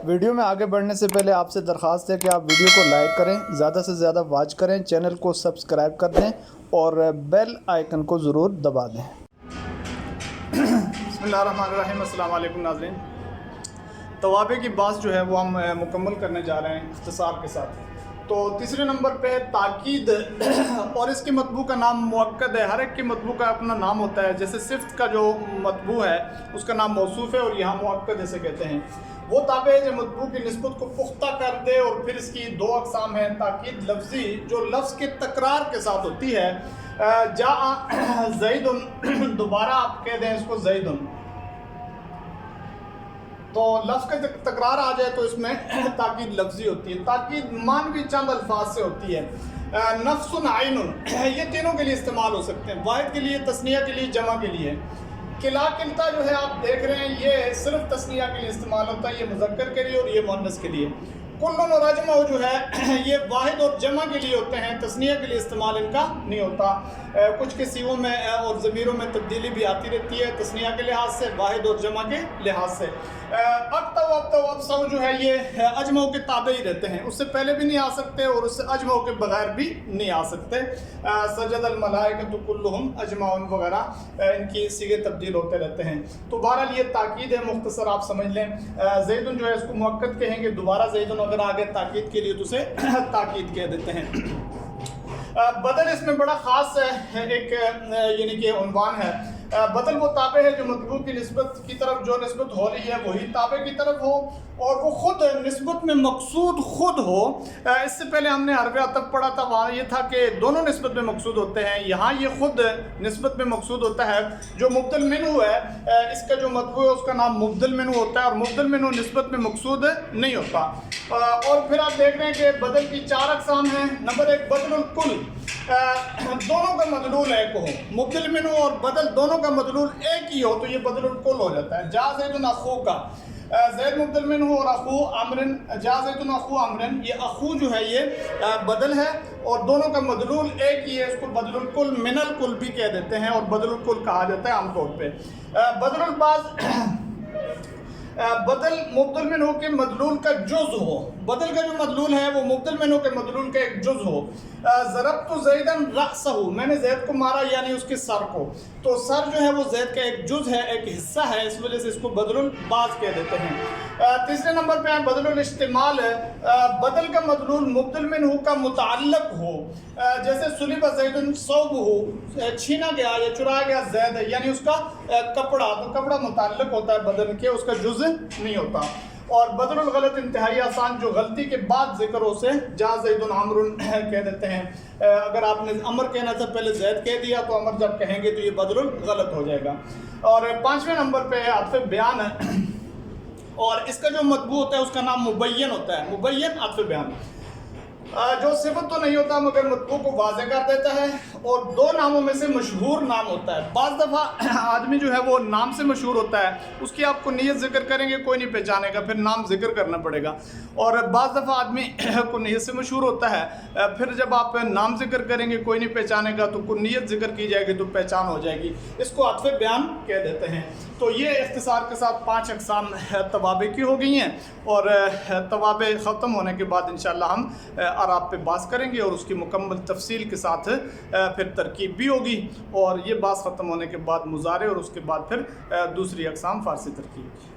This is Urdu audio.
ویڈیو میں آگے بڑھنے سے پہلے آپ سے درخواست ہے کہ آپ ویڈیو کو لائک کریں، زیادہ سے زیادہ واچ کریں، چینل کو سبسکرائب کر دیں اور بیل آئیکن کو ضرور دبا دیں۔ بسم اللہ الرحمن الرحیم۔ السلام علیکم ناظرین۔ توابع کی بات جو ہے وہ ہم مکمل کرنے جا رہے ہیں اختصار کے ساتھ۔ تو تیسرے نمبر پہ تاکید، اور اس کے مطبوع کا نام مؤکد ہے۔ ہر ایک کے مطبوع کا اپنا نام ہوتا ہے، جیسے صفت کا جو مطبوع ہے اس کا نام موصوف ہے اور یہاں مؤکد اسے کہتے ہیں۔ وہ تابع ہے جو مطبوع کی نسبت کو پختہ کر دے، اور پھر اس کی دو اقسام ہیں۔ تاکید لفظی جو لفظ کے تکرار کے ساتھ ہوتی ہے، جاء زید، دوبارہ آپ کہہ دیں اس کو زید، تو لفظ کا تکرار آ جائے تو اس میں تاکید لفظی ہوتی ہے۔ تاکید مانوی چند الفاظ سے ہوتی ہے۔ نفس عین، یہ تینوں کے لیے استعمال ہو سکتے ہیں، واحد کے لیے، تثنیہ کے لیے، جمع کے لیے۔ کلا کلتا جو ہے آپ دیکھ رہے ہیں یہ صرف تثنیہ کے لیے استعمال ہوتا ہے، یہ مذکر کے لیے اور یہ مؤنث کے لیے۔ کلن اور اجمع جو ہے یہ واحد اور جمع کے لیے ہوتے ہیں، تثنیہ کے لیے استعمال ان کا نہیں ہوتا۔ کچھ کے صیغوں میں اور ضمیروں میں تبدیلی بھی آتی رہتی ہے، تثنیہ کے لحاظ سے، واحد اور جمع کے لحاظ سے۔ ابتو جو ہے یہ اجمع کے تابع ہی رہتے ہیں، اس سے پہلے بھی نہیں آ سکتے اور اس سے اجمع کے بغیر بھی نہیں آ سکتے۔ سجد الملائکۃ کلہم اجمعون وغیرہ ان کی صیغے تبدیل ہوتے رہتے ہیں۔ تو بہرحال یہ تاکید ہے، مختصر آپ سمجھ لیں۔ زیدن جو ہے اس کو مؤکد کہیں گے، دوبارہ زیدن اگر آگے تاکید کے لیے تو اسے تاکید کہہ دیتے ہیں۔ بدل اس میں بڑا خاص ایک یعنی کہ عنوان ہے۔ بدل وہ تابع ہے جو مطبوع کی نسبت کی طرف جو نسبت ہو رہی ہے وہی تابع کی طرف ہو، اور وہ خود نسبت میں مقصود خود ہو۔ اس سے پہلے ہم نے حرف عطف پڑھا تھا، وہاں یہ تھا کہ دونوں نسبت میں مقصود ہوتے ہیں، یہاں یہ خود نسبت میں مقصود ہوتا ہے۔ جو مبدل منہ ہے اس کا جو مطبوع ہے اس کا نام مبدل منہ ہوتا ہے، اور مبدل منہ نسبت میں مقصود نہیں ہوتا۔ اور پھر آپ دیکھ رہے ہیں کہ بدل کی 4 اقسام ہیں۔ نمبر 1 بدل الکل، دونوں کا مدلول ایک ہو، مبدل منہ اور بدل دونوں کا مدلول ایک ہی ہو تو یہ بدل الکل ہو جاتا ہے۔ جا زید اخو کا، زید مبدل منہ اور اخو عمرن، جا زید اخو عمرن، یہ اخو جو ہے یہ بدل ہے اور دونوں کا مدلول ایک ہی ہے، اس کو بدل الکل من الکل بھی کہہ دیتے ہیں اور بدل الکل کہا جاتا ہے عام طور پہ۔ بدل البعض، بدل مبدل منہ کے مدلول کا جز ہو، بدل کا جو مدلول ہے وہ مبدل منہ کے مدلول کا ایک جز ہو۔ ضربت زیدا رأسہ، میں نے زید کو مارا یعنی اس کے سر کو، تو سر جو ہے وہ زید کا ایک جز ہے، ایک حصہ ہے، اس وجہ سے اس کو بدل البعض کہہ دیتے ہیں۔ تیسرے نمبر پہ ہے بدل الاستعمال، بدل کا مدلول مبدل منہ کا متعلق ہو، جیسے سلب زید ثوبہ، چھینا گیا یا چرایا گیا زید یعنی اس کا کپڑا، تو کپڑا متعلق ہوتا ہے بدن کے، اس کا جز نہیں ہوتا۔ اور بدل الغلط انتہائی آسان، جو غلطی کے بعد ذکر ہو سے جا زید عمرن کہہ دیتے ہیں۔ اگر آپ نے عمر کہنا تھا پہلے زید کہہ دیا تو عمر جب کہیں گے تو یہ بدل الغلط ہو جائے گا۔ اور 5ویں نمبر پہ ہے عطف بیان ہے، اور اس کا جو مطبوع ہوتا ہے اس کا نام مبین ہوتا ہے، مبین عطف بیان، جو صفت تو نہیں ہوتا مگر مطبوع کو واضح کر دیتا ہے، اور 2 ناموں میں سے مشہور نام ہوتا ہے۔ بعض دفعہ آدمی جو ہے وہ نام سے مشہور ہوتا ہے، اس کی آپ کو نیت ذکر کریں گے کوئی نہیں پہچانے گا، پھر نام ذکر کرنا پڑے گا۔ اور بعض دفعہ آدمی کو نیت سے مشہور ہوتا ہے، پھر جب آپ نام ذکر کریں گے کوئی نہیں پہچانے گا تو نیت ذکر کی جائے گی تو پہچان ہو جائے گی، اس کو عطف بیان کہہ دیتے ہیں۔ تو یہ اختصار کے ساتھ 5 اقسام توابع کی ہو گئی ہیں، اور توابع ختم ہونے کے بعد انشاءاللہ ہم اعراب پہ بحث کریں گے اور اس کی مکمل تفصیل کے ساتھ پھر ترکیب بھی ہوگی، اور یہ بحث ختم ہونے کے بعد مضارع اور اس کے بعد پھر دوسری اقسام فارسی ترکیب کی۔